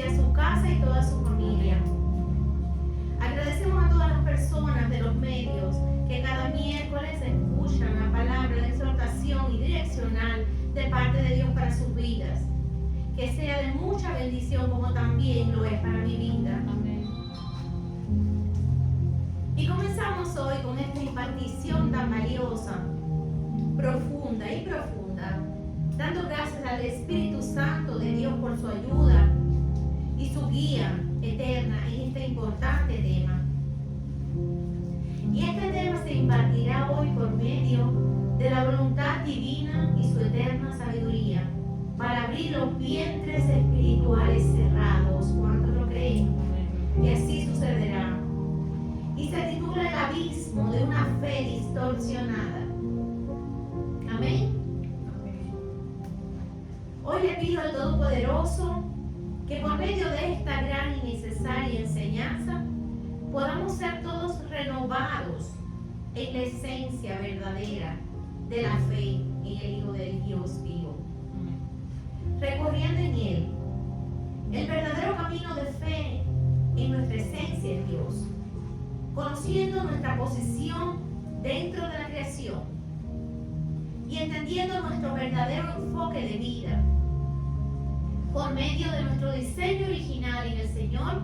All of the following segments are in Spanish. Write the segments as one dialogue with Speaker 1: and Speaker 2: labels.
Speaker 1: a su casa y toda su familia. Agradecemos a todas las personas de los medios que cada miércoles escuchan la palabra de exhortación y direccional de parte de Dios para sus vidas. Que sea de mucha bendición como también lo es para mi vida.
Speaker 2: Amén.
Speaker 1: Y comenzamos hoy con esta impartición tan valiosa, profunda, dando gracias al Espíritu Santo de Dios por su ayuda y su guía eterna en este importante tema. Y este tema se impartirá hoy por medio de la voluntad divina y su eterna sabiduría para abrir los vientres espirituales cerrados. ¿Cuántos lo creen? Y así sucederá. Y se titula El abismo de una fe distorsionada. Amén. Hoy le pido al Todopoderoso que por medio de esta gran y necesaria enseñanza podamos ser todos renovados en la esencia verdadera de la fe en el Hijo del Dios vivo, recorriendo en Él el verdadero camino de fe en nuestra esencia en Dios, conociendo nuestra posición dentro de la creación y entendiendo nuestro verdadero enfoque de vida por medio de nuestro diseño original en el Señor,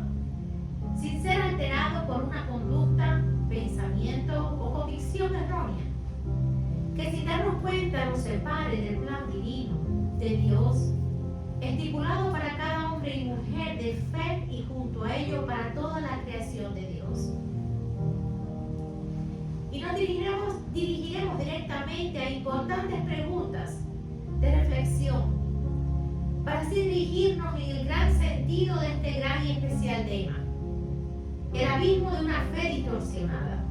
Speaker 1: sin ser alterado por una conducta, pensamiento o convicción errónea, que sin darnos cuenta nos separe del plan divino de Dios, estipulado para cada hombre y mujer de fe y junto a ello para toda la creación de Dios. Y nos dirigiremos directamente a importantes preguntas de reflexión para así dirigirnos en el gran sentido de este gran y especial tema, el abismo de una fe distorsionada.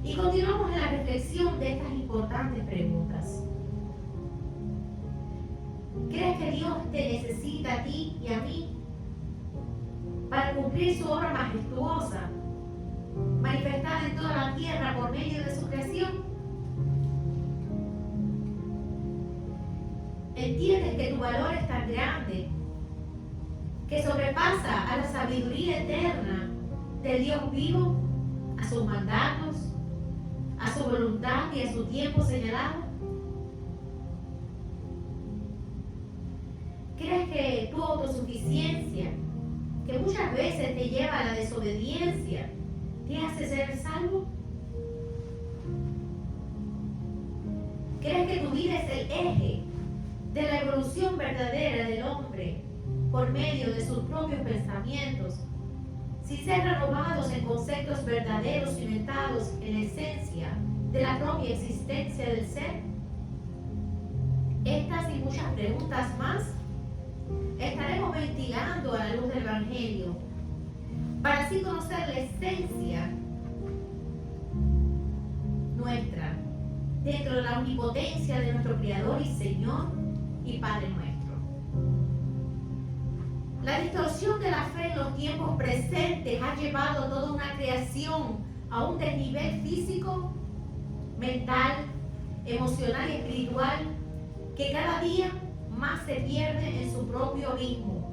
Speaker 1: Y continuamos en la reflexión de estas importantes preguntas. ¿Crees que Dios te necesita a ti y a mí para cumplir su obra majestuosa, manifestada en toda la tierra por medio de su creación? ¿Entiendes que tu valor es tan grande que sobrepasa a la sabiduría eterna del Dios vivo, a sus mandatos, a su voluntad y a su tiempo señalado? ¿Crees que tu autosuficiencia, que muchas veces te lleva a la desobediencia, te hace ser salvo? ¿Crees que tu vida es el eje de la evolución verdadera del hombre por medio de sus propios pensamientos, sin ser renovados en conceptos verdaderos cimentados en la esencia de la propia existencia del ser? Estas y muchas preguntas más estaremos ventilando a la luz del Evangelio para así conocer la esencia nuestra dentro de la omnipotencia de nuestro Creador y Señor y Padre nuestro. La distorsión de la fe en los tiempos presentes ha llevado toda una creación a un desnivel físico, mental, emocional y espiritual que cada día más se pierde en su propio abismo.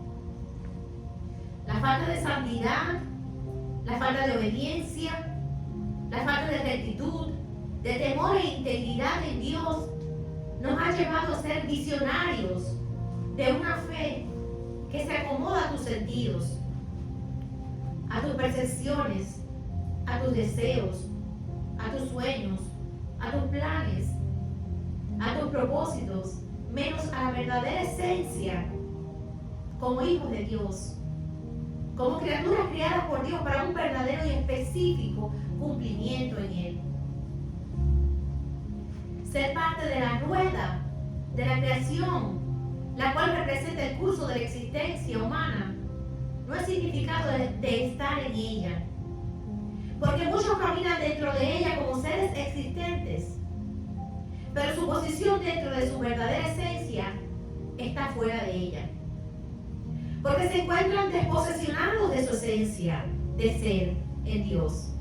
Speaker 1: La falta de santidad, la falta de obediencia, la falta de rectitud, de temor e integridad en Dios nos ha llevado a ser visionarios de una fe que se acomoda a tus sentidos, a tus percepciones, a tus deseos, a tus sueños, a tus planes, a tus propósitos, menos a la verdadera esencia como hijos de Dios, como criaturas creadas por Dios para un verdadero y específico cumplimiento en Él. Ser parte de la rueda de la creación, la cual representa el curso de la existencia humana, no es significado de estar en ella, porque muchos caminan dentro de ella como seres existentes, pero su posición dentro de su verdadera esencia está fuera de ella, porque se encuentran desposesionados de su esencia de ser en Dios.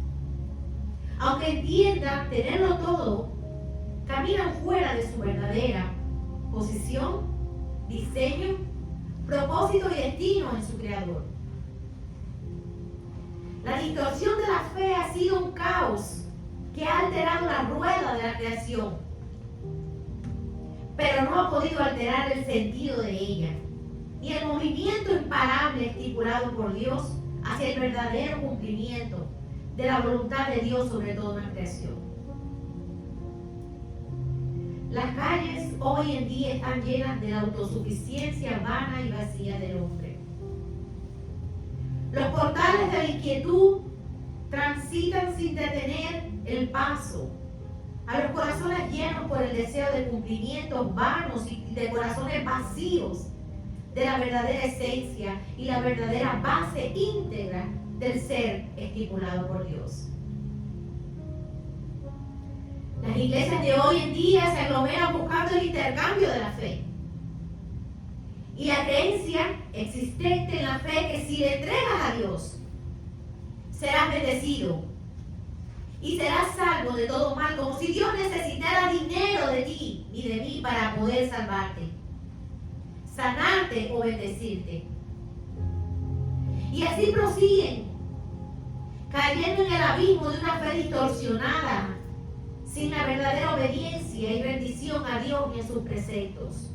Speaker 1: Aunque entiendan tenerlo todo, caminan fuera de su verdadera posición, diseño, propósito y destino en su Creador. La distorsión de la fe ha sido un caos que ha alterado la rueda de la creación, pero no ha podido alterar el sentido de ella, ni el movimiento imparable estipulado por Dios hacia el verdadero cumplimiento de la voluntad de Dios sobre toda la creación. Las calles hoy en día están llenas de la autosuficiencia vana y vacía del hombre. Los portales de la inquietud transitan sin detener el paso a los corazones llenos por el deseo de cumplimientos vanos y de corazones vacíos de la verdadera esencia y la verdadera base íntegra del ser estipulado por Dios. Las iglesias de hoy en día se aglomeran buscando el intercambio de la fe y la creencia existente en la fe que si le entregas a Dios, serás bendecido y serás salvo de todo mal, como si Dios necesitara dinero de ti y de mí para poder salvarte, sanarte o bendecirte. Y así prosiguen, cayendo en el abismo de una fe distorsionada, sin la verdadera obediencia y rendición a Dios y en sus preceptos.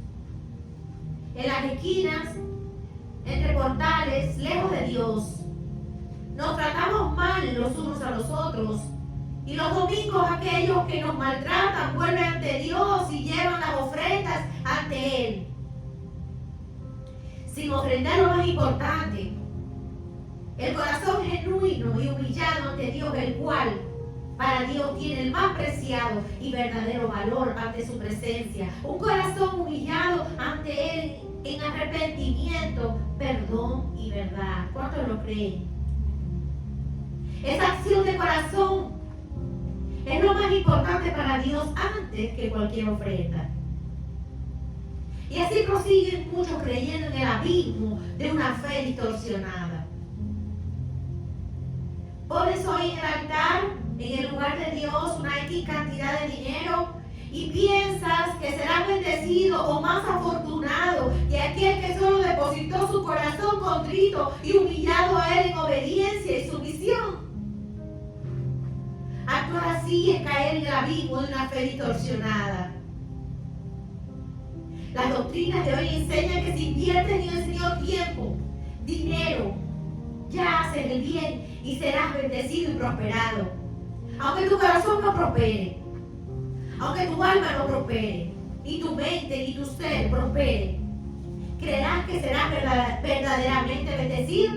Speaker 1: En las esquinas, entre portales, lejos de Dios, nos tratamos mal los unos a los otros, y los domingos aquellos que nos maltratan vuelven ante Dios y llevan las ofrendas ante Él, sin ofrendar lo más importante, el corazón genuino y humillado ante Dios, el cual para Dios tiene el más preciado y verdadero valor ante su presencia. Un corazón humillado ante Él en arrepentimiento, perdón y verdad. ¿Cuántos lo creen? Esa acción de corazón es lo más importante para Dios antes que cualquier ofrenda. Y así prosiguen muchos creyendo en el abismo de una fe distorsionada. Pones hoy en el altar, en el lugar de Dios, una X cantidad de dinero y piensas que serás bendecido o más afortunado que aquel que solo depositó su corazón contrito y humillado a Él en obediencia y sumisión. Actuar así es caer en el abismo de una fe distorsionada. Las doctrinas de hoy enseñan que si inviertes en el Señor tiempo, dinero, ya haces el bien y serás bendecido y prosperado. Aunque tu corazón no prospere, aunque tu alma no prospere, ni tu mente ni tu ser prospere, ¿creerás que serás verdaderamente bendecido?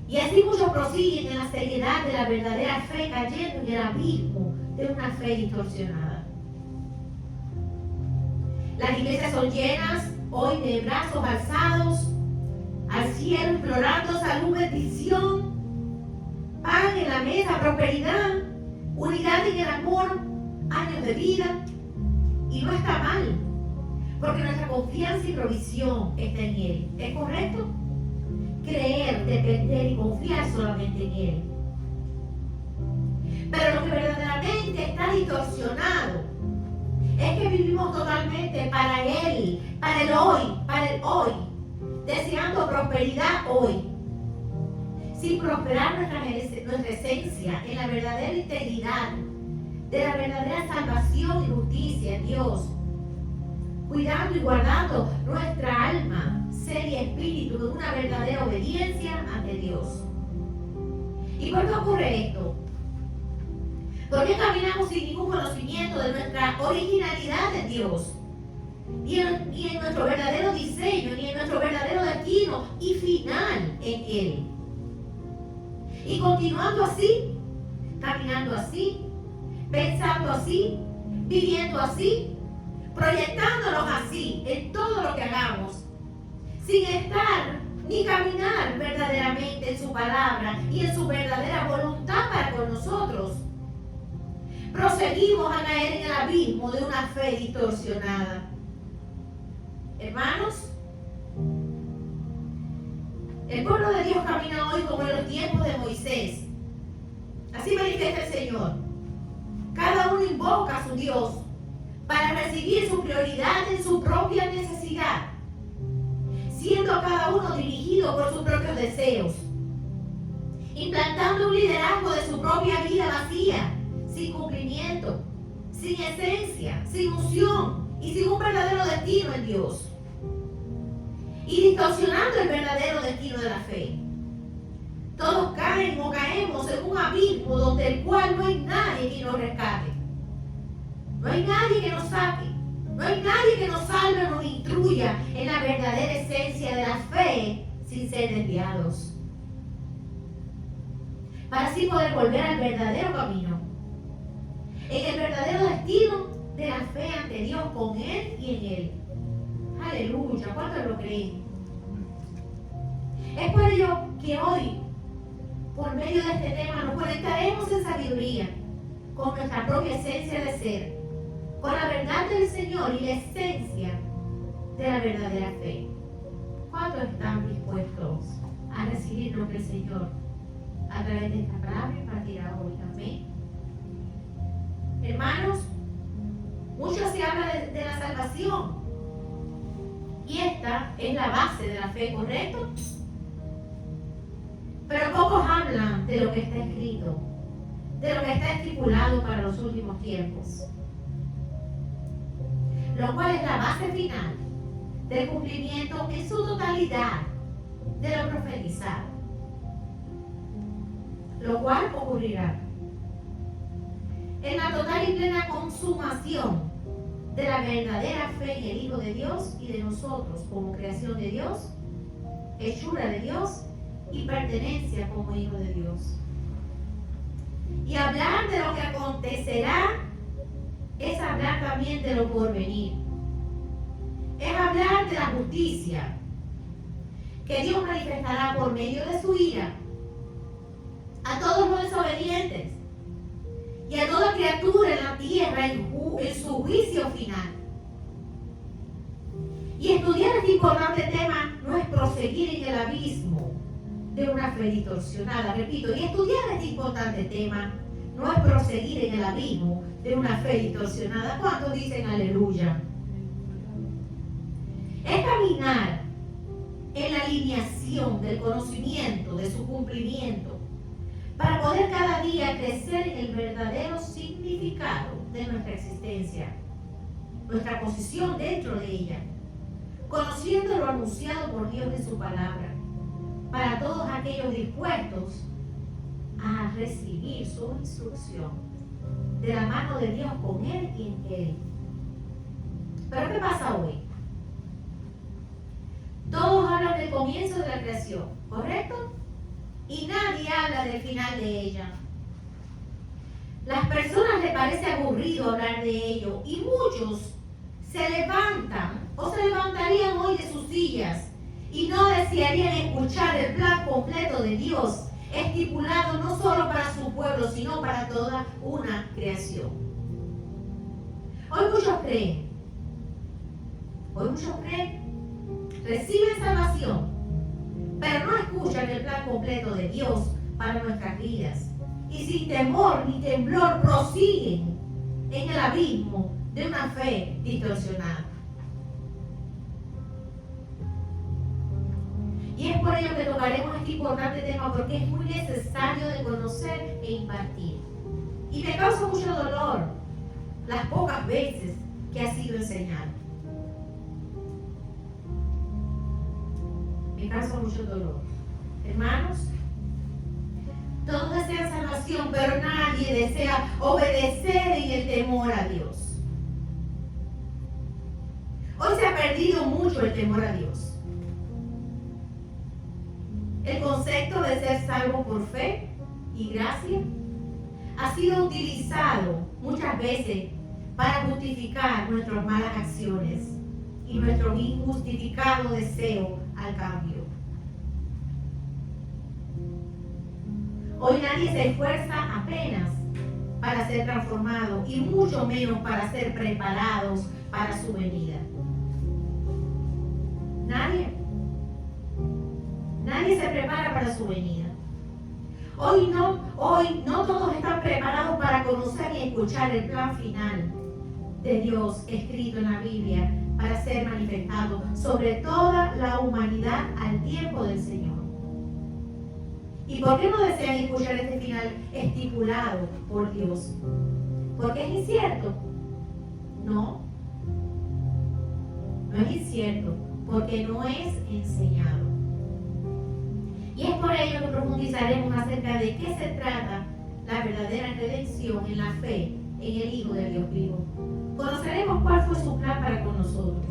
Speaker 1: Y así muchos prosiguen en la seriedad de la verdadera fe, cayendo en el abismo de una fe distorsionada. Las iglesias son llenas hoy de brazos alzados al cielo, implorando salud, bendición, pan en la mesa, prosperidad, unidad en el amor, años de vida. Y no está mal, porque nuestra confianza y provisión está en Él. ¿Es correcto? Creer, depender y confiar solamente en Él. Pero lo que verdaderamente está distorsionado es que vivimos totalmente para Él, para el hoy, deseando prosperidad hoy, sin prosperar nuestra esencia en la verdadera integridad de la verdadera salvación y justicia en Dios, cuidando y guardando nuestra alma, ser y espíritu de una verdadera obediencia ante Dios. ¿Y por qué ocurre esto? ¿Por qué caminamos sin ningún conocimiento de nuestra originalidad en Dios? Ni en nuestro verdadero diseño, ni en nuestro verdadero destino y final en Él. Y continuando así, caminando así, pensando así, viviendo así, proyectándonos así en todo lo que hagamos, sin estar ni caminar verdaderamente en su palabra y en su verdadera voluntad para con nosotros, proseguimos a caer en el abismo de una fe distorsionada. Hermanos, el pueblo de Dios camina hoy como en los tiempos de Moisés. Así manifiesta el Señor. Cada uno invoca a su Dios para recibir su prioridad en su propia necesidad siendo cada uno dirigido por sus propios deseos, implantando un liderazgo de su propia vida vacía, sin cumplimiento, sin esencia, sin unción y sin un verdadero destino en Dios, y distorsionando el verdadero destino de la fe. Todos caen o caemos en un abismo donde el cual no hay nadie que nos rescate, no hay nadie que nos saque, no hay nadie que nos salve o nos instruya en la verdadera esencia de la fe sin ser desviados, para así poder volver al verdadero camino, en el verdadero destino de la fe ante Dios, con Él y en Él. Aleluya, ¿cuántos lo creen? Es por ello que hoy, por medio de este tema, nos conectaremos en sabiduría con nuestra propia esencia de ser, con la verdad del Señor y la esencia de la verdadera fe. ¿Cuántos están dispuestos a recibir lo que el Señor a través de esta palabra impartirá hoy? Amén. Hermanos, mucho se habla de la salvación, y esta es la base de la fe, ¿correcto? Pero pocos hablan de lo que está escrito, de lo que está estipulado para los últimos tiempos, lo cual es la base final del cumplimiento en su totalidad de lo profetizado, lo cual ocurrirá en la total y plena consumación de la verdadera fe en el Hijo de Dios y de nosotros como creación de Dios, hechura de Dios y pertenencia como hijo de Dios. Y hablar de lo que acontecerá es hablar también de lo por venir. Es hablar de la justicia que Dios manifestará por medio de su ira a todos los desobedientes y a toda criatura en la tierra en su juicio final. Y estudiar este importante tema no es proseguir en el abismo de una fe distorsionada. Repito, y estudiar este importante tema no es proseguir en el abismo de una fe distorsionada. ¿Cuántos dicen aleluya? Es caminar en la alineación del conocimiento, de su cumplimiento, para poder cada día crecer en el verdadero significado de nuestra existencia, nuestra posición dentro de ella, conociendo lo anunciado por Dios en su palabra, para todos aquellos dispuestos a recibir su instrucción de la mano de Dios, con Él y en Él. Pero ¿qué pasa hoy? Todos hablan del comienzo de la creación, ¿correcto? Y nadie habla del final de ella. Las personas les parece aburrido hablar de ello, y muchos se levantan o se levantarían hoy de sus sillas y no desearían escuchar el plan completo de Dios, estipulado no solo para su pueblo, sino para toda una creación. Hoy muchos creen, reciben salvación, pero no escuchan el plan completo de Dios para nuestras vidas, y sin temor ni temblor prosiguen en el abismo de una fe distorsionada. Y es por ello que tocaremos este importante tema, porque es muy necesario de conocer e impartir. Y me causa mucho dolor las pocas veces que ha sido enseñado. Me causa mucho dolor. Hermanos, todos desean salvación, pero nadie desea obedecer en el temor a Dios. Hoy se ha perdido mucho el temor a Dios. El concepto de ser salvo por fe y gracia ha sido utilizado muchas veces para justificar nuestras malas acciones y nuestro injustificado deseo al cambio. Hoy nadie se esfuerza apenas para ser transformado, y mucho menos para ser preparados para su venida. Nadie se prepara para su venida. Hoy no todos están preparados para conocer y escuchar el plan final de Dios escrito en la Biblia para ser manifestado sobre toda la humanidad al tiempo del Señor. ¿Y por qué no desean escuchar este final estipulado por Dios? ¿Porque es incierto? No, no es incierto, porque no es enseñado. Y es por ello que profundizaremos acerca de qué se trata la verdadera redención en la fe en el Hijo del Dios vivo. Conoceremos cuál fue su plan para con nosotros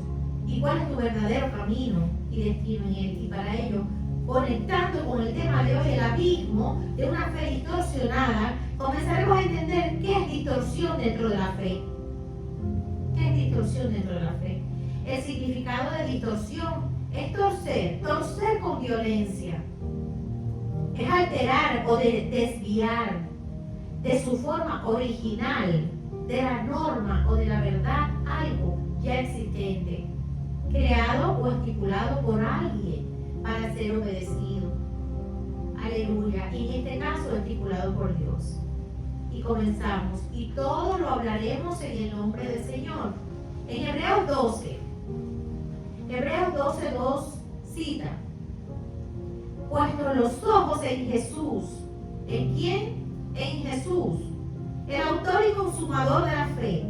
Speaker 1: y cuál es tu verdadero camino y destino en Él. Y para ello, conectando con el tema de hoy, el abismo de una fe distorsionada, comenzaremos a entender qué es distorsión dentro de la fe. ¿Qué es distorsión dentro de la fe? El significado de distorsión es torcer con violencia. Es alterar o desviar de su forma original, de la norma o de la verdad, algo ya existente, creado o estipulado por alguien para ser obedecido. Aleluya. Y en este caso estipulado por Dios. Y comenzamos. Y todo lo hablaremos en el nombre del Señor. En Hebreos 12:2 cita: puesto los ojos en Jesús. ¿En quién? En Jesús, el autor y consumador de la fe.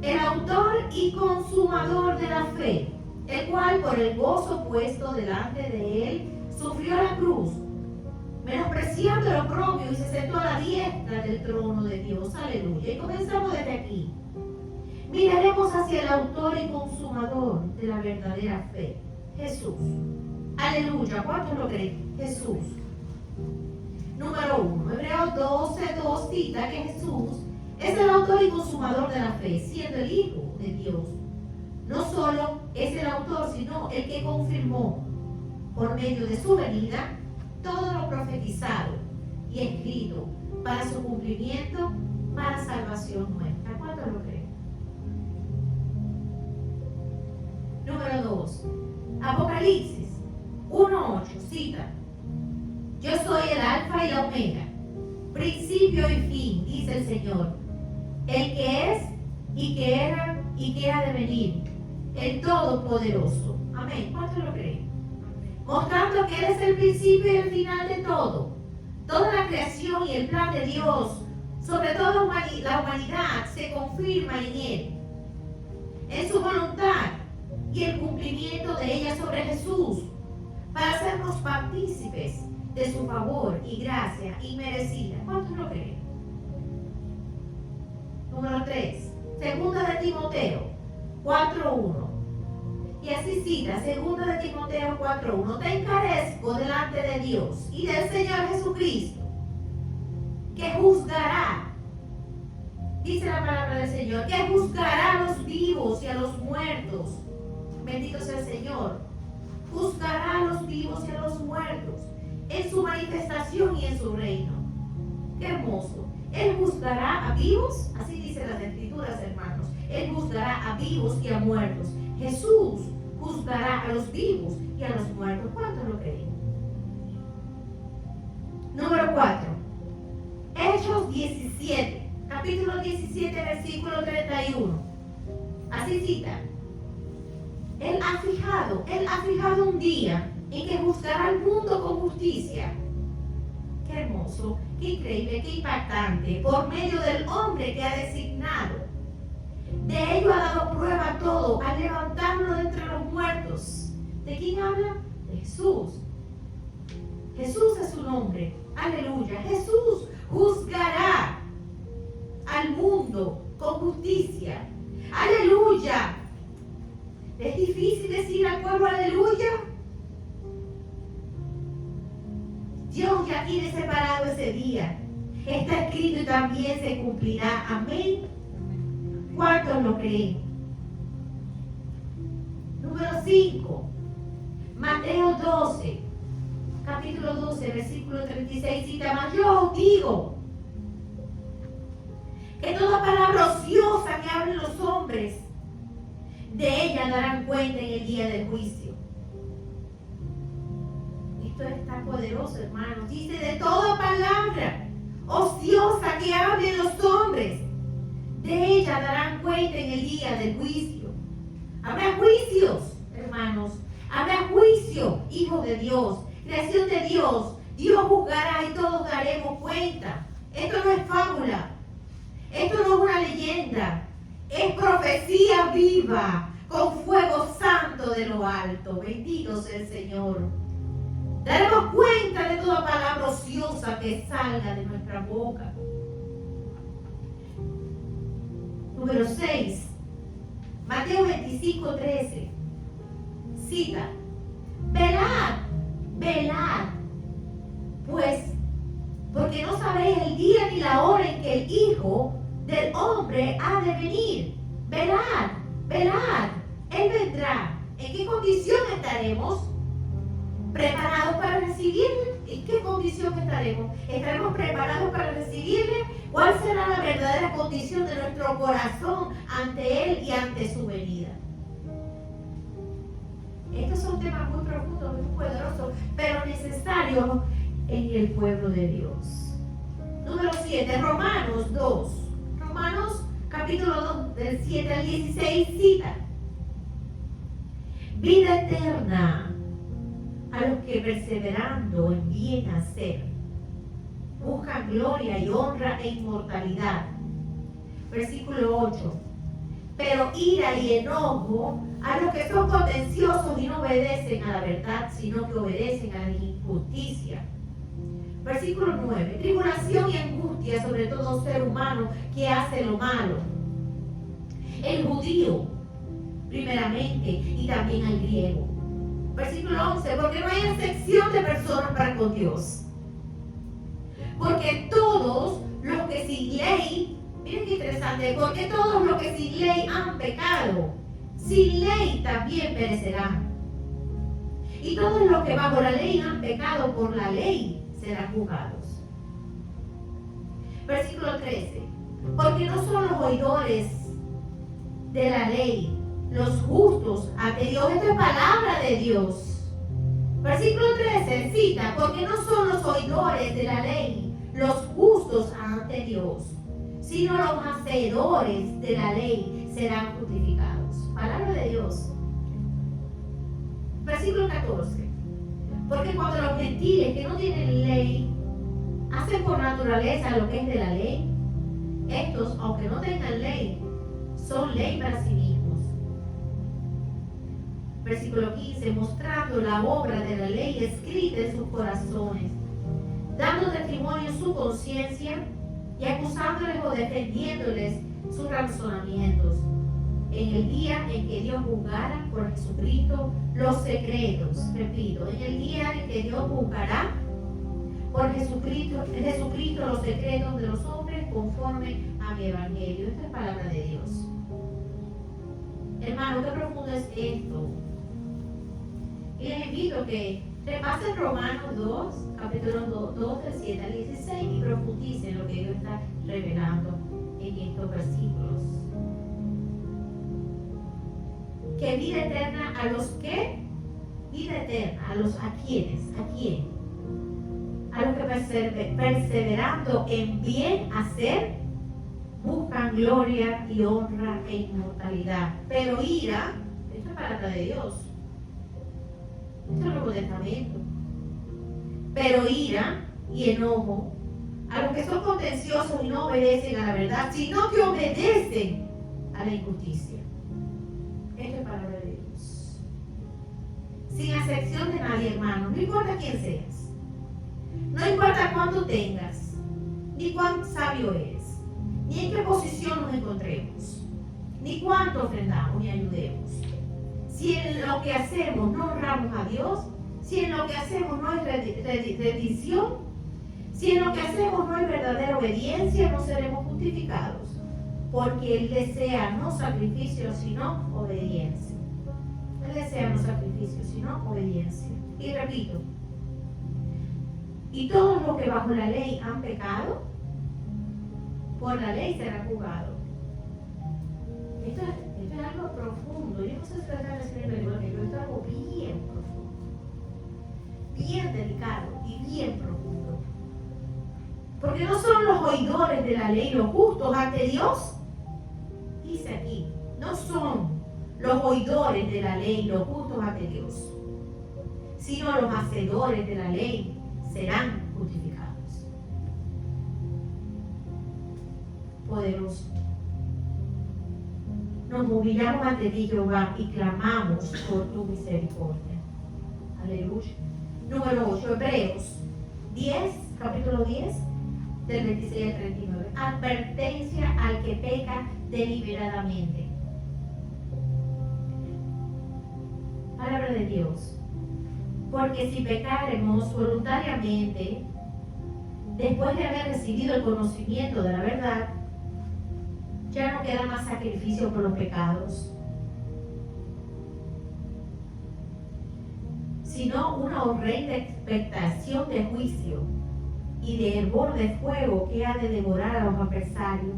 Speaker 1: El autor y consumador de la fe, el cual por el gozo puesto delante de él sufrió la cruz, menospreciando lo propio, y se sentó a la diestra del trono de Dios. Aleluya. Y comenzamos desde aquí. Miraremos hacia el autor y consumador de la verdadera fe, Jesús. Aleluya. ¿Cuántos lo creen? Jesús. Número 1. Hebreos 12:2 cita que Jesús es el autor y consumador de la fe, siendo el Hijo de Dios. No solo es el autor, sino el que confirmó por medio de su venida todo lo profetizado y escrito para su cumplimiento, para salvación nuestra. ¿Cuántos lo creen? Número 2. Apocalipsis 1:8 cita: yo soy el alfa y la omega, principio y fin, dice el Señor, el que es y que era y que ha de venir, el Todopoderoso. Amén. ¿Cuántos lo creen? Mostrando que Él es el principio y el final de todo. Toda la creación y el plan de Dios sobre toda la humanidad se confirma en Él, en su voluntad y el cumplimiento de ella sobre Jesús, para hacernos partícipes de su favor y gracia inmerecida. ¿Cuántos lo creen? Número 3. Segunda de Timoteo 4:1. Y así cita, segunda de Timoteo 4:1. Te encarezco delante de Dios y del Señor Jesucristo, que juzgará, dice la palabra del Señor, que juzgará a los vivos y a los muertos. Bendito sea el Señor. Juzgará a los vivos y a los muertos en su manifestación y en su reino. Qué hermoso. Él juzgará a vivos, así dicen las escrituras, hermanos. Él juzgará a vivos y a muertos. Jesús juzgará a los vivos y a los muertos. ¿Cuántos lo creen? Número 4. Hechos 17, capítulo 17, versículo 31. Así cita: Él ha fijado un día en que juzgará al mundo con justicia. Qué hermoso, qué increíble, qué impactante, por medio del hombre que ha designado. De ello ha dado prueba a todo, al levantarlo de entre los muertos. ¿De quién habla? De Jesús. Jesús es su nombre. Aleluya. Jesús juzgará al mundo con justicia. Aleluya. ¿Es difícil decir al pueblo aleluya? Dios ya tiene separado ese día. Está escrito y también se cumplirá. Amén. ¿Cuántos lo creen? Número 5. Mateo 12, capítulo 12, versículo 36, cita: mas yo os digo que toda palabra ociosa que hablen los hombres, de ella darán cuenta en el día del juicio. Esto es tan poderoso, hermanos. Dice: de toda palabra ociosa que hablen los hombres, de ella darán cuenta en el día del juicio. Habrá juicios, hermanos. Habrá juicio, hijos de Dios, creación de Dios. Dios juzgará y todos daremos cuenta. Esto no es fábula. Esto no es una leyenda. Es profecía viva, con fuego santo de lo alto. Bendito sea el Señor. Daremos cuenta de toda palabra ociosa que salga de nuestra boca. Número 6. Mateo 25:13. Cita. Velad, velad, pues, porque no sabéis el día ni la hora en que el Hijo del Hombre ha de venir. Velad, velad, Él vendrá. ¿En qué condición estaremos? ¿Preparados para recibirle? ¿En qué condición estaremos? ¿Estaremos preparados para recibirle? ¿Cuál será la verdadera condición de nuestro corazón ante Él y ante su venida? Estos son temas muy profundos, muy poderosos, pero necesarios en el pueblo de Dios. Número 7, Romanos 2. Romanos capítulo 2, del 7 al 16, cita. Vida eterna a los que perseverando en bien hacer buscan gloria y honra e inmortalidad. Versículo 8. Pero ira y enojo a los que son contenciosos y no obedecen a la verdad, sino que obedecen a la injusticia. Versículo 9. Tribulación y angustia sobre todo ser humano que hace lo malo. El judío, primeramente, y también al griego. Versículo 11. Porque no hay excepción de personas para con Dios. Porque todos los que sin ley, miren qué interesante, porque todos los que sin ley han pecado, sin ley también perecerán. Y todos los que bajo la ley han pecado por la ley serán juzgados. Versículo 13. Porque no son los oidores de la ley los justos ante Dios. Esta es palabra de Dios. Versículo 13 cita, porque no son los oidores de la ley los justos ante Dios, sino los hacedores de la ley serán justificados. Palabra de Dios. Versículo 14. Porque cuando los gentiles que no tienen ley hacen por naturaleza lo que es de la ley, estos, aunque no tengan ley, son ley para sí mismos. Versículo 15. Mostrando la obra de la ley escrita en sus corazones, dando testimonio en su conciencia y acusándoles o defendiéndoles sus razonamientos, en el día en que Dios juzgara por Jesucristo los secretos. Repito, en el día en que Dios juzgará por Jesucristo los secretos de los hombres conforme a mi evangelio. Esta es palabra de Dios. Hermano, qué profundo es esto. Y les invito a que repasen Romanos 2, capítulo 2, del 7 al 16 y profundicen lo que Dios está revelando en estos versículos. Que vida eterna a los que, vida eterna a los a quienes, a quién, a los que perseverando en bien hacer buscan gloria y honra e inmortalidad. Pero ira, esta es palabra de Dios. Esto es el Nuevo Testamento. Pero ira y enojo a los que son contenciosos y no obedecen a la verdad, sino que obedecen a la injusticia. Esto es palabra de Dios. Sin excepción de nadie, hermano, no importa quién seas, no importa cuánto tengas, ni cuán sabio eres, ni en qué posición nos encontremos, ni cuánto ofrendamos ni ayudemos. Si en lo que hacemos no honramos a Dios, si en lo que hacemos no hay rendición, si en lo que hacemos no hay verdadera obediencia, no seremos justificados, porque Él desea no sacrificio, sino obediencia. Él desea no sacrificio, sino obediencia. Y repito, y todos los que bajo la ley han pecado, por la ley serán juzgados. Esto es algo profundo. Yo no sé si lo están escribiendo, pero esto es algo bien profundo, bien delicado y bien profundo. Porque no son los oidores de la ley los justos ante Dios. Dice aquí, no son los oidores de la ley, los justos ante Dios, sino los hacedores de la ley serán justificados. Poderoso. Nos humillamos ante ti, Jehová, y clamamos por tu misericordia. Aleluya. Número 8, Hebreos 10, capítulo 10, del 26 al 39. Advertencia al que peca deliberadamente. Palabra de Dios. Porque si pecaremos voluntariamente, después de haber recibido el conocimiento de la verdad, ya no queda más sacrificio por los pecados, sino una horrenda expectación de juicio y de hervor de fuego que ha de devorar a los adversarios.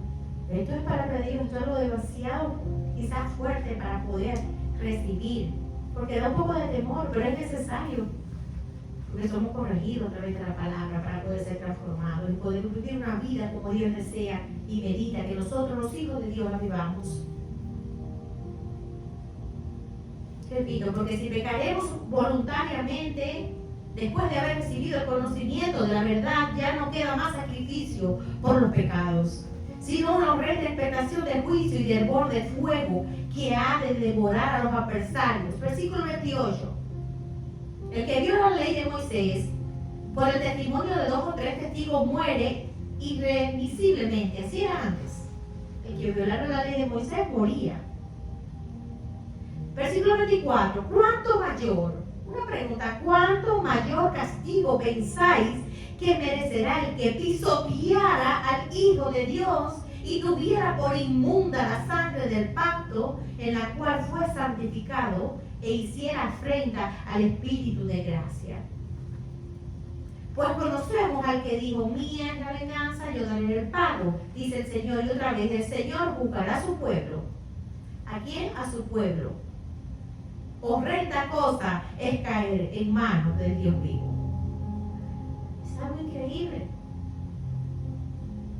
Speaker 1: Esto es para pedir, esto es algo demasiado quizás fuerte para poder recibir, porque da un poco de temor, pero es necesario, porque somos corregidos a través de la palabra para poder ser transformados y poder vivir una vida como Dios desea y medita que nosotros los hijos de Dios la vivamos. Repito, porque si pecaremos voluntariamente, después de haber recibido el conocimiento de la verdad, ya no queda más sacrificio por los pecados, sino una horrenda expectación de juicio y de hervor de fuego que ha de devorar a los adversarios. Versículo 28. El que vio la ley de Moisés, por el testimonio de 2 o 3 testigos, muere irremisiblemente. Así era antes. El que violara la ley de Moisés moría. Versículo 24. ¿Cuánto mayor? Una pregunta. ¿Cuánto mayor castigo pensáis que merecerá el que pisoteara al Hijo de Dios y tuviera por inmunda la sangre del pacto en la cual fue santificado e hiciera afrenta al Espíritu de gracia? Pues conocemos al que dijo: mía es la venganza, yo daré el pago, dice el Señor. Y otra vez, el Señor juzgará a su pueblo. ¿A quién? A su pueblo. Horrenda cosa es caer en manos del Dios vivo. Es algo increíble.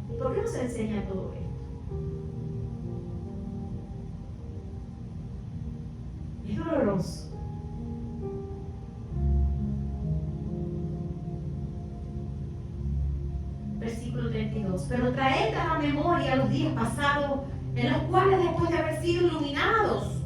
Speaker 1: ¿Y por qué nos enseña todo esto? Es doloroso. Versículo 32. Pero traed a la memoria los días pasados, en los cuales, después de haber sido iluminados,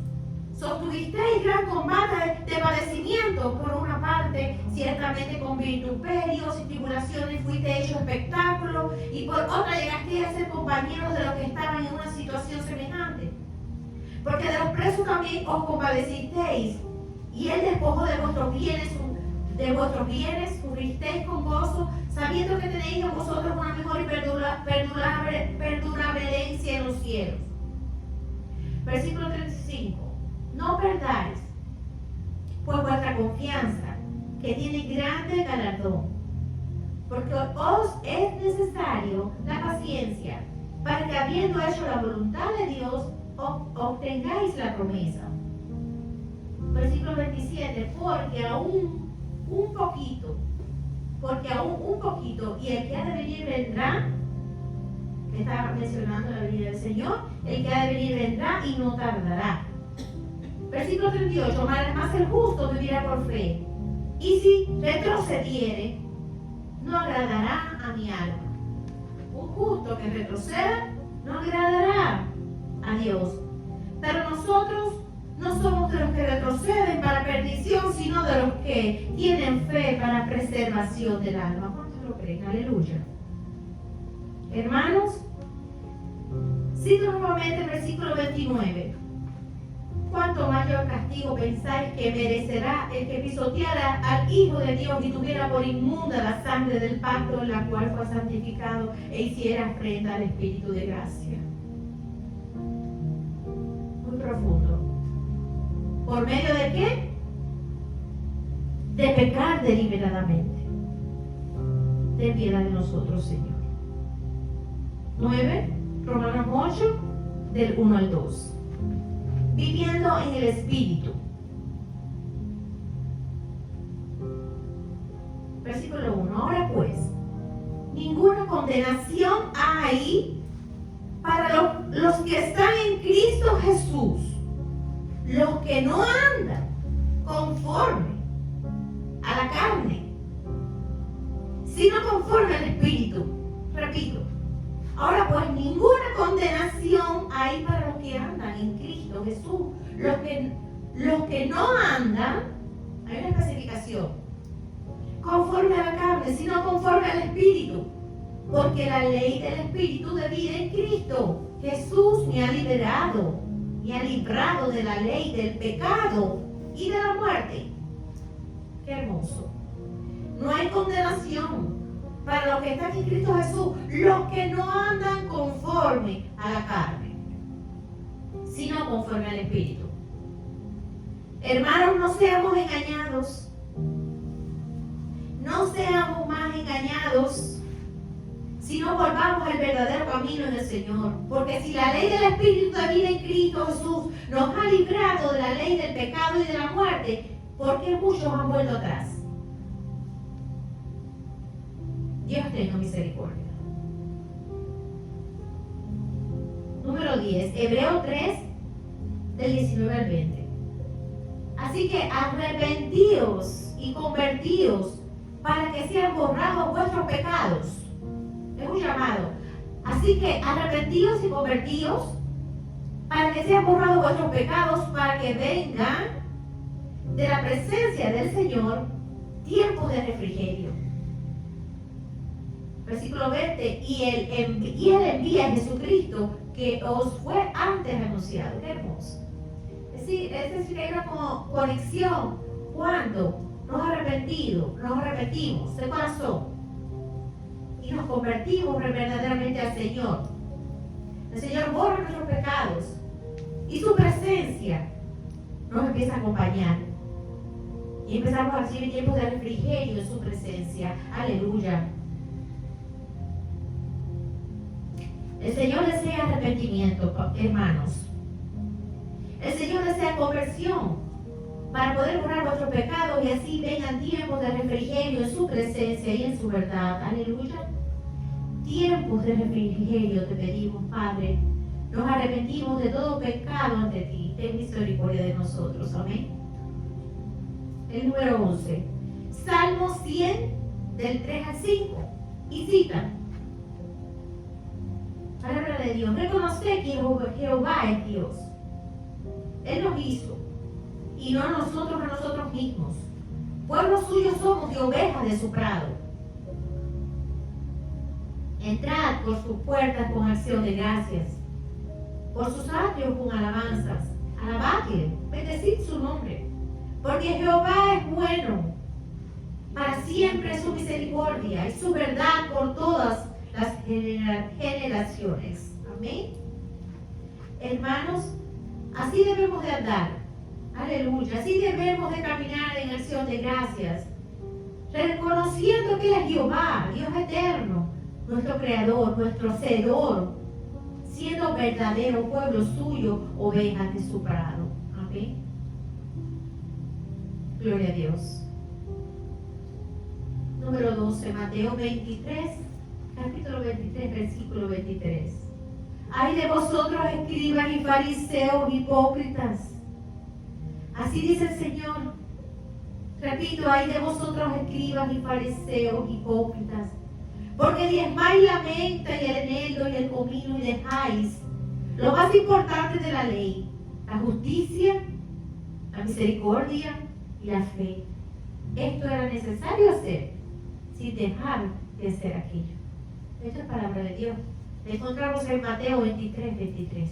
Speaker 1: sostuvisteis gran combate de padecimiento. Por una parte, ciertamente con vituperios y tribulaciones fuiste hecho espectáculo, y por otra llegasteis a ser compañeros de los que estaban en una situación semejante. Porque de los presos también os compadecisteis, y él despojó de vuestros bienes cubristeis con gozo, sabiendo que tenéis en vosotros una mejor y perdurable herencia en los cielos. Versículo 35. No perdáis, pues vuestra confianza, que tiene grande galardón, porque os es necesario la paciencia, para que, habiendo hecho la voluntad de Dios, obtengáis la promesa. Versículo 27. Porque aún un poquito, y el que ha de venir vendrá. Que está mencionando la venida del Señor. El que ha de venir vendrá y no tardará. Versículo 38. Mas el justo vivirá por fe, y si retrocediere, no agradará a mi alma. Un justo que retroceda no agradará a Dios. Pero nosotros no somos de los que retroceden para perdición, sino de los que tienen fe para preservación del alma. ¿Cuántos lo creen? Aleluya. Hermanos, cito nuevamente el versículo 29. ¿Cuánto mayor castigo pensáis que merecerá el que pisoteara al Hijo de Dios y tuviera por inmunda la sangre del pacto en la cual fue santificado e hiciera afrenta al Espíritu de gracia? Muy profundo. ¿Por medio de qué? De pecar deliberadamente. Ten piedad de nosotros, Señor. 9, Romanos 8, del 1 al 2. Viviendo en el Espíritu. Versículo 1. Ahora pues, ninguna condenación hay para los que están en Cristo Jesús, que no andan conforme a la carne, sino conforme al Espíritu. Repito. Ahora pues ninguna condenación hay para los que andan en Cristo Jesús. Los que no andan, hay una especificación, conforme a la carne, sino conforme al Espíritu. Porque la ley del Espíritu de vida en Cristo Jesús me ha liberado, me ha librado de la ley del pecado y de la muerte. Qué hermoso. No hay condenación para los que están en Cristo Jesús, los que no andan conforme a la carne, sino conforme al Espíritu. Hermanos, no seamos engañados. No seamos más engañados, sino volvamos al verdadero camino en el Señor. Porque si la ley del Espíritu de vida en Cristo Jesús nos ha librado de la ley del pecado y de la muerte, ¿por qué muchos han vuelto atrás? Dios tenga misericordia. Número 10, Hebreos 3, del 19 al 20. Así que arrepentíos y convertíos para que sean borrados vuestros pecados. Es un llamado. Así que arrepentíos y convertíos para que sean borrados vuestros pecados, para que vengan de la presencia del Señor tiempos de refrigerio. Versículo 20, y él envía a Jesucristo que os fue antes anunciado. Qué hermoso. Es decir, que hay una conexión cuando nos arrepentimos de corazón y nos convertimos verdaderamente al Señor. El Señor borra nuestros pecados y su presencia nos empieza a acompañar. Y empezamos a recibir tiempos de refrigerio en su presencia. Aleluya. El Señor desea arrepentimiento, hermanos. El Señor desea conversión para poder borrar vuestros pecados y así vengan tiempos de refrigerio en su presencia y en su verdad. Aleluya. Tiempos de refrigerio te pedimos, Padre. Nos arrepentimos de todo pecado ante ti. Ten misericordia de nosotros. Amén. El número 11. Salmo 100, del 3 al 5. Y cita. Palabra de Dios. Reconoced que Jehová es Dios. Él nos hizo. Y no nosotros a nosotros mismos. Pueblo suyo somos de ovejas de su prado. Entrad por sus puertas con acción de gracias. Por sus atrios con alabanzas. Alabadle, bendecid su nombre. Porque Jehová es bueno. Para siempre es su misericordia y su verdad por todas las generaciones. Amén. Hermanos, así debemos de andar. Aleluya. Así debemos de caminar en acción de gracias. Reconociendo que Él es Jehová, Dios eterno, nuestro creador, nuestro hacedor, siendo verdadero pueblo suyo, ovejas de su prado. Amén. Gloria a Dios. Número 12, Mateo 23. Capítulo 23, versículo 23. Ay de vosotros, escribas y fariseos hipócritas. Así dice el Señor. Repito, ay de vosotros, escribas y fariseos hipócritas. Porque diezmáis la menta y el eneldo y el comino y dejáis lo más importante de la ley, la justicia, la misericordia y la fe. Esto era necesario hacer sin dejar de hacer aquello. Esta es palabra de Dios. La encontramos en Mateo 23, 23.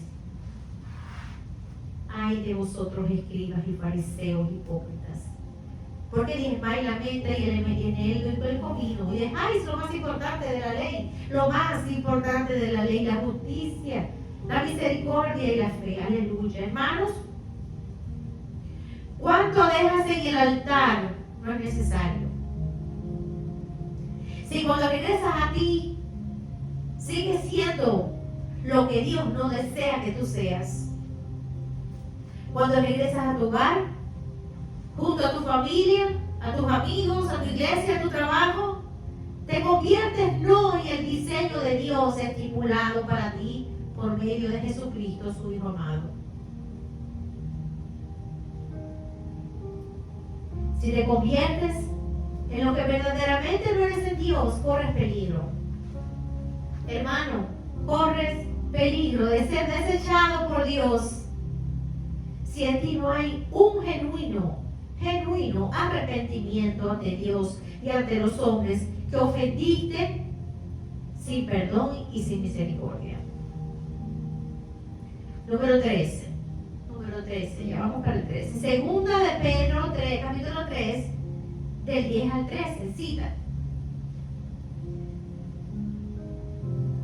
Speaker 1: Ay de vosotros, escribas y fariseos hipócritas, porque diezmáis la menta y el eneldo y el comino, y dejáis lo más importante de la ley, lo más importante de la ley, la justicia, la misericordia y la fe. Aleluya. Hermanos, ¿cuánto dejas en el altar? No es necesario. Si cuando regresas a ti, sigues siendo lo que Dios no desea que tú seas. Cuando regresas a tu hogar, junto a tu familia, a tus amigos, a tu iglesia, a tu trabajo, te conviertes no en el diseño de Dios estipulado para ti por medio de Jesucristo, su Hijo amado. Si te conviertes en lo que verdaderamente no eres en Dios, corres peligro. Hermano, corres peligro de ser desechado por Dios si en ti no hay un genuino arrepentimiento ante Dios y ante los hombres que ofendiste sin perdón y sin misericordia. Número 13, ya vamos para el 13. Segunda de Pedro 3, capítulo 3, del 10 al 13, cita.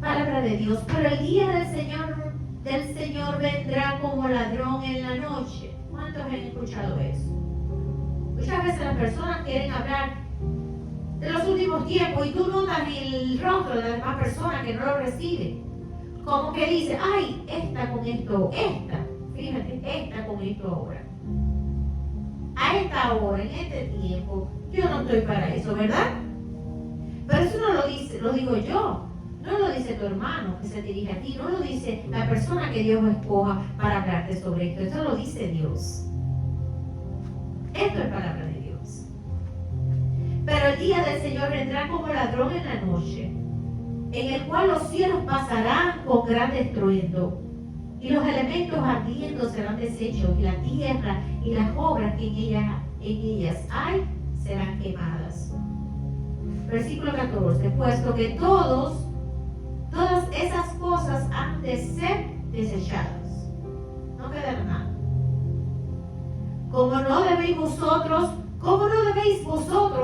Speaker 1: Palabra de Dios. Pero el día del Señor vendrá como ladrón en la noche. ¿Cuántos han escuchado eso? Muchas veces las personas quieren hablar de los últimos tiempos y tú notas el rostro de la demás persona que no lo recibe. Como que dice, ay, esta con esto ahora. A esta hora, en este tiempo, yo no estoy para eso, ¿verdad? Pero eso no lo dice, lo digo yo. No lo dice tu hermano que se dirige a ti, no lo dice la persona que Dios escoja para hablarte sobre esto. Esto lo dice Dios. Esto es palabra de Dios. Pero el día del Señor vendrá como ladrón en la noche, en el cual los cielos pasarán con gran estruendo, y los elementos ardiendo serán deshechos, y la tierra y las obras que en ellas hay serán quemadas. Versículo 14. Puesto que todas esas cosas han de ser desechadas, no quedará nada. ¿Cómo no debéis vosotros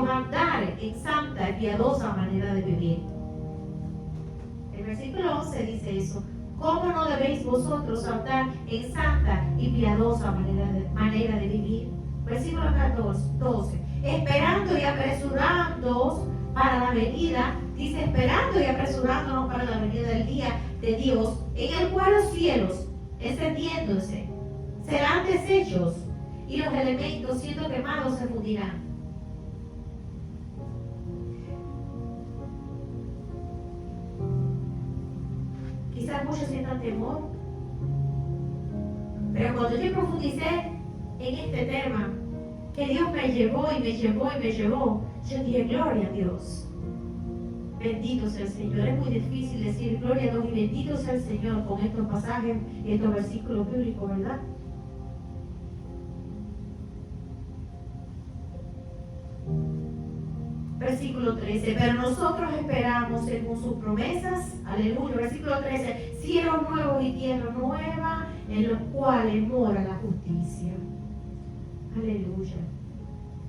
Speaker 1: andar en santa y piadosa manera de vivir? El versículo 11 dice eso. ¿Cómo no debéis vosotros andar en santa y piadosa manera de vivir? Versículo 12. Esperando y apresurándoos para la venida, dice, esperando y apresurándonos para la venida del día de Dios, en el cual los cielos, encendiéndose, serán deshechos, y los elementos, siendo quemados, se fundirán. Quizás muchos sientan temor, pero cuando yo profundicé en este tema, que Dios me llevó, yo dije, gloria a Dios. Bendito sea el Señor. Es muy difícil decir gloria a Dios y bendito sea el Señor con estos pasajes y estos versículos bíblicos, ¿verdad? Versículo 13, pero nosotros esperamos según sus promesas, aleluya. Versículo 13, cielos nuevos y tierra nueva, en los cuales mora la justicia. Aleluya.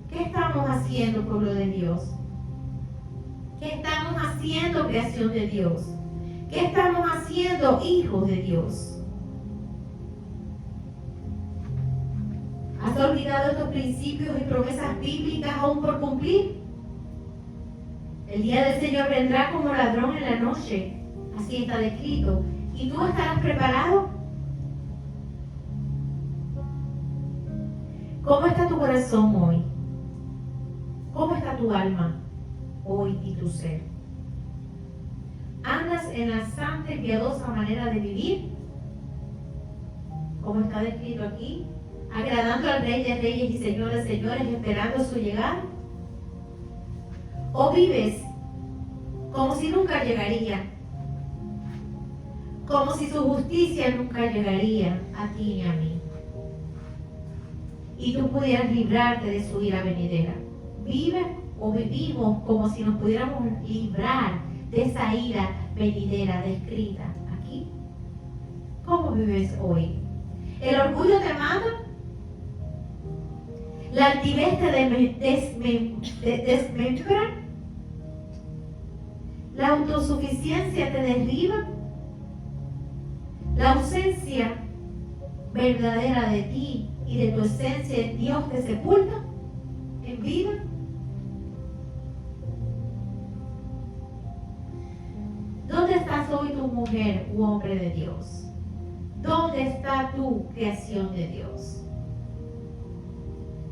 Speaker 1: ¿Qué estamos haciendo, pueblo de Dios? ¿Qué estamos haciendo, creación de Dios? ¿Qué estamos haciendo, hijos de Dios? ¿Has olvidado estos principios y promesas bíblicas aún por cumplir? El día del Señor vendrá como ladrón en la noche, así está descrito. ¿Y tú estarás preparado? ¿Cómo está tu corazón hoy? ¿Cómo está tu alma hoy y tu ser? ¿Andas en la santa y piadosa manera de vivir? Como está descrito aquí, agradando al Rey de Reyes y Señor de Señores, esperando su llegada. ¿O vives como si nunca llegaría? Como si su justicia nunca llegaría a ti ni a mí, y tú pudieras librarte de su ira venidera. ¿Vive o vivimos como si nos pudiéramos librar de esa ira venidera descrita aquí? ¿Cómo vives hoy? ¿El orgullo te mata? ¿La altivez te desmembra? ¿La autosuficiencia te derriba? ¿La ausencia verdadera de ti y de tu esencia en Dios te sepulta en vida? ¿Dónde estás hoy, tu mujer u hombre de Dios? ¿Dónde está tu creación de Dios?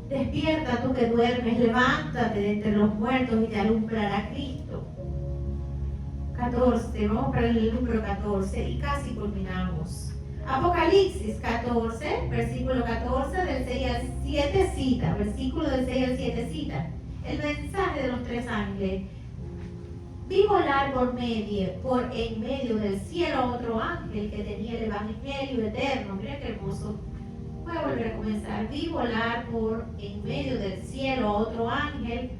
Speaker 1: Despierta tú que duermes, levántate de entre los muertos y te alumbrará Cristo. 14, vamos para el número 14 y casi culminamos. Apocalipsis 14, versículo 14 del 6 al 7 cita, versículo del 6 al 7 cita, el mensaje de los tres ángeles. Vi volar por en medio del cielo a otro ángel que tenía el evangelio eterno. Mira qué hermoso. Voy a volver a comenzar. Vi volar por en medio del cielo a otro ángel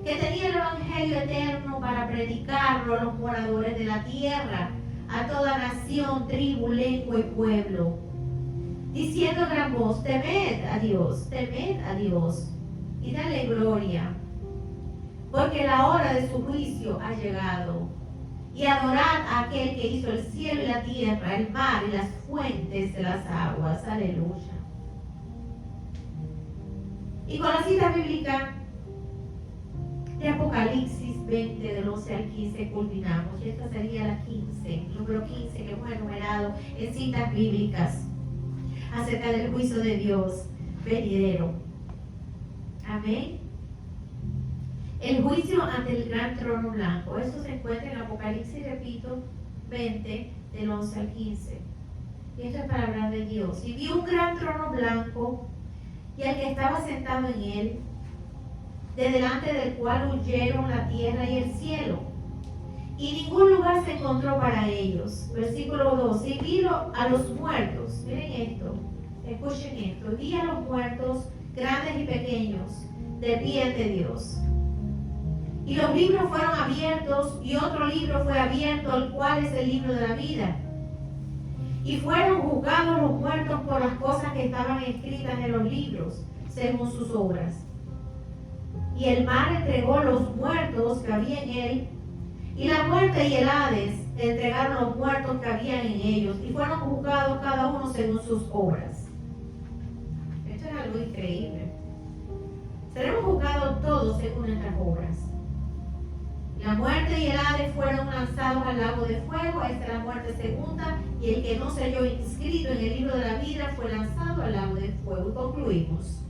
Speaker 1: que tenía el evangelio eterno para predicarlo a los moradores de la tierra, a toda nación, tribu, lengua y pueblo, diciendo a gran voz: temed a Dios, y dale gloria, porque la hora de su juicio ha llegado. Y adorad a aquel que hizo el cielo y la tierra, el mar y las fuentes de las aguas. Aleluya. Y con la cita bíblica de Apocalipsis 20, del 11 al 15, culminamos. Y esta sería la 15, número 15, que hemos enumerado en citas bíblicas acerca del juicio de Dios venidero. Amén. El juicio ante el gran trono blanco. Eso se encuentra en Apocalipsis, repito, 20, del 11 al 15. Y esto es para hablar de Dios. Y vi un gran trono blanco y al que estaba sentado en él, de delante del cual huyeron la tierra y el cielo, y ningún lugar se encontró para ellos. Versículo 2. Y vi a los muertos, miren esto, escuchen esto, vi a los muertos, grandes y pequeños, de pie ante Dios. Y los libros fueron abiertos, y otro libro fue abierto, el cual es el libro de la vida. Y fueron juzgados los muertos por las cosas que estaban escritas en los libros, según sus obras. Y el mar entregó los muertos que había en él, y la muerte y el Hades entregaron los muertos que habían en ellos, y fueron juzgados cada uno según sus obras. Esto es algo increíble. Seremos juzgados todos según nuestras obras. La muerte y el Hades fueron lanzados al lago de fuego. Esta es la muerte segunda, y el que no se halló inscrito en el libro de la vida fue lanzado al lago de fuego. Y concluimos.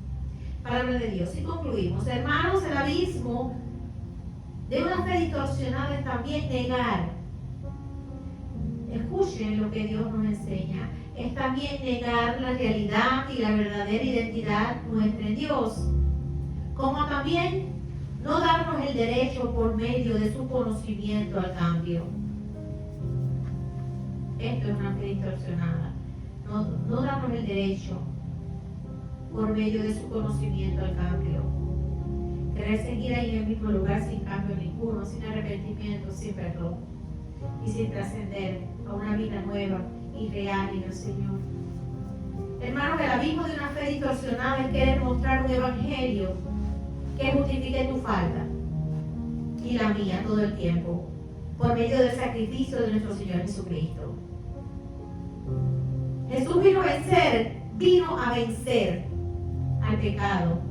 Speaker 1: Palabra de Dios. Y concluimos. Hermanos, el abismo de una fe distorsionada es también negar. Escuchen lo que Dios nos enseña. Es también negar la realidad y la verdadera identidad nuestra en Dios. Como también no darnos el derecho por medio de su conocimiento al cambio. Esto es una fe distorsionada. No darnos el derecho por medio de su conocimiento al cambio. Querer seguir ahí en el mismo lugar sin cambio ninguno, sin arrepentimiento, sin perdón y sin trascender a una vida nueva y real en el Señor. Hermanos, el abismo de una fe distorsionada es querer mostrar un evangelio que justifique tu falta y la mía todo el tiempo por medio del sacrificio de nuestro Señor Jesucristo. Jesús vino a vencer al pecado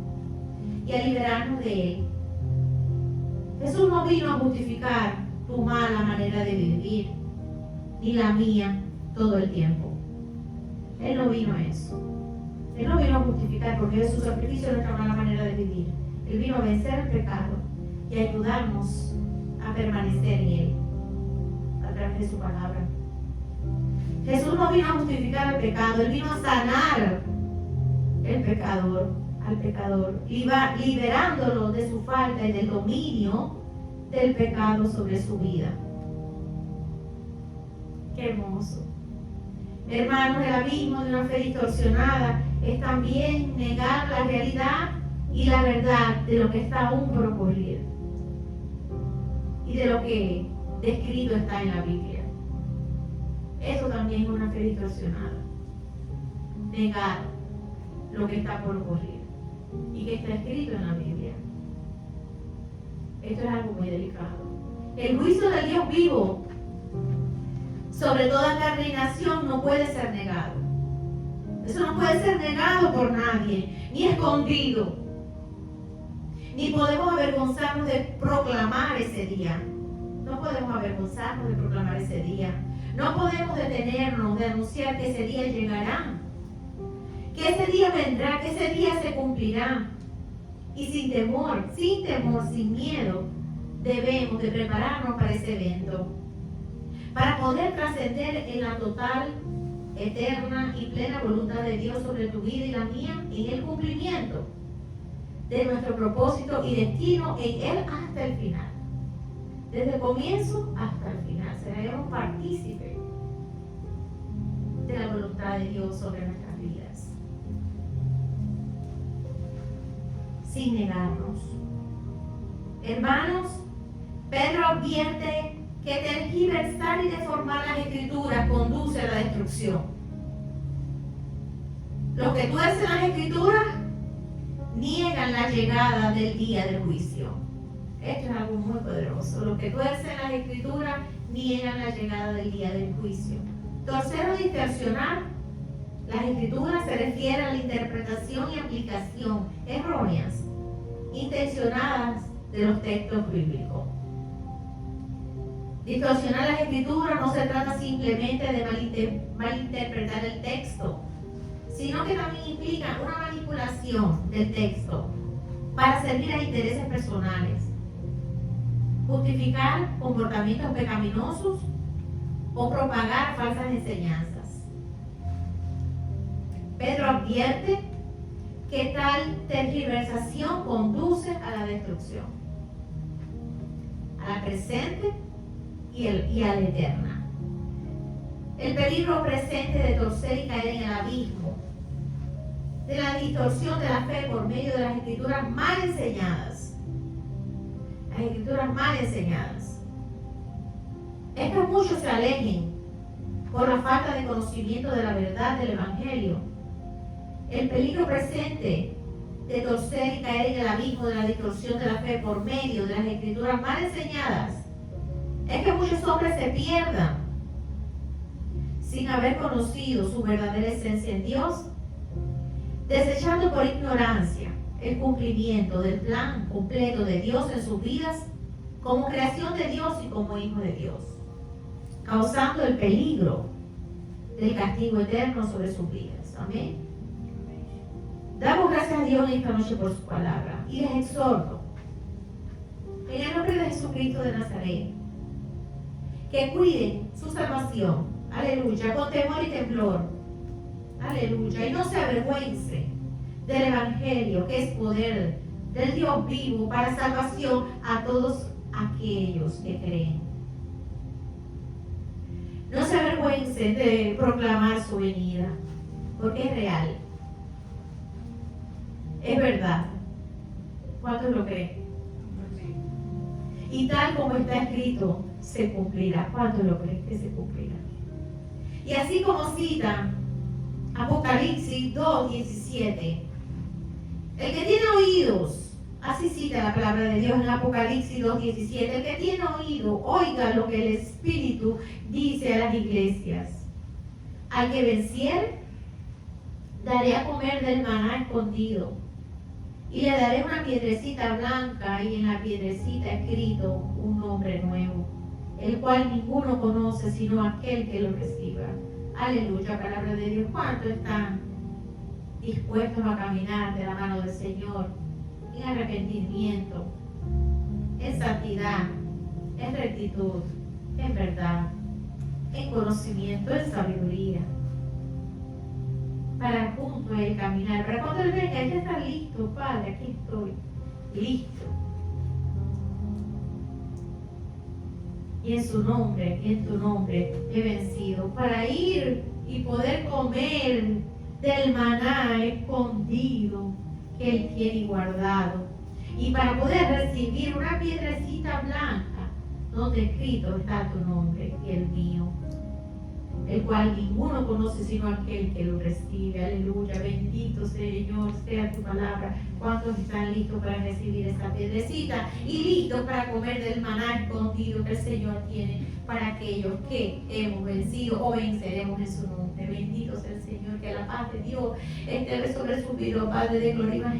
Speaker 1: y a liberarnos de él. Jesús no vino a justificar tu mala manera de vivir ni la mía todo el tiempo. Él no vino a eso. Él no vino a justificar por medio de su sacrificio nuestra mala manera de vivir. Él vino a vencer el pecado y a ayudarnos a permanecer en él a través de su palabra. Jesús no vino a justificar el pecado, él vino a sanar al pecador, liberándolo de su falta y del dominio del pecado sobre su vida. Qué hermoso. Hermanos, el abismo de una fe distorsionada es también negar la realidad y la verdad de lo que está aún por ocurrir y de lo que descrito está en la Biblia. Eso también es una fe distorsionada. Negar lo que está por ocurrir y que está escrito en la Biblia. Esto es algo muy delicado. El juicio del Dios vivo sobre toda carne y nación no puede ser negado. Eso no puede ser negado por nadie, ni escondido. Ni podemos avergonzarnos de proclamar ese día. No podemos avergonzarnos de proclamar ese día. No podemos detenernos de anunciar que ese día llegará. Que ese día vendrá, que ese día se cumplirá. Y sin temor, sin miedo, debemos de prepararnos para ese evento. Para poder trascender en la total eterna y plena voluntad de Dios sobre tu vida y la mía en el cumplimiento de nuestro propósito y destino en Él hasta el final. Desde el comienzo hasta el final seremos partícipes de la voluntad de Dios sobre nuestras vidas, sin negarnos. Hermanos, Pedro advierte que tergiversar y deformar las escrituras conduce a la destrucción. Los que tuercen las escrituras niegan la llegada del día del juicio. Esto es algo muy poderoso. Los que tuercen las escrituras niegan la llegada del día del juicio. Torcer o distorsionar las escrituras se refiere a la interpretación y aplicación erróneas, intencionadas de los textos bíblicos. Distorsionar las escrituras no se trata simplemente de malinterpretar el texto, sino que también implica una manipulación del texto para servir a intereses personales, justificar comportamientos pecaminosos o propagar falsas enseñanzas. Pedro advierte que tal tergiversación conduce a la destrucción, a la presente y a la eterna. El peligro presente de torcer y caer en el abismo de la distorsión de la fe por medio de las escrituras mal enseñadas. Las escrituras mal enseñadas. Es que muchos se alejen por la falta de conocimiento de la verdad del Evangelio. El peligro presente de torcer y caer en el abismo de la distorsión de la fe por medio de las escrituras mal enseñadas es que muchos hombres se pierdan sin haber conocido su verdadera esencia en Dios, desechando por ignorancia el cumplimiento del plan completo de Dios en sus vidas como creación de Dios y como hijo de Dios, causando el peligro del castigo eterno sobre sus vidas. Amén. Damos gracias a Dios en esta noche por su palabra y les exhorto en el nombre de Jesucristo de Nazaret que cuiden su salvación, aleluya, con temor y temblor, aleluya, y no se avergüence del Evangelio, que es poder del Dios vivo para salvación a todos aquellos que creen. No se avergüencen de proclamar su venida, porque es real, es verdad. ¿Cuántos lo creen? Y tal como está escrito, se cumplirá. ¿Cuántos lo creen que se cumplirá? Y así como cita Apocalipsis 2:17, el que tiene oídos, así cita la palabra de Dios en Apocalipsis 2:17, el que tiene oído, oiga lo que el Espíritu dice a las iglesias. Al que venciere, daré a comer del maná escondido, y le daré una piedrecita blanca, y en la piedrecita escrito un nombre nuevo, el cual ninguno conoce sino aquel que lo reciba. Aleluya, palabra de Dios. ¿Cuántos están dispuestos a caminar de la mano del Señor en arrepentimiento, en santidad, en rectitud, en verdad, en conocimiento, en sabiduría, para junto a Él caminar? Para cuando Él venga, Él está listo, Padre, aquí estoy, listo. Y en su nombre, y en tu nombre he vencido, para ir y poder comer del maná escondido que Él tiene guardado, y para poder recibir una piedrecita blanca donde escrito está tu nombre y el mío, el cual ninguno conoce sino aquel que lo recibe. Aleluya, bendito Señor sea tu palabra. ¿Cuántos están listos para recibir esta piedrecita y listos para comer del maná escondido que el Señor tiene para aquellos que hemos vencido o venceremos en su nombre? Bendito sea el Señor, que la paz de Dios esté sobre su vida, Padre de gloria.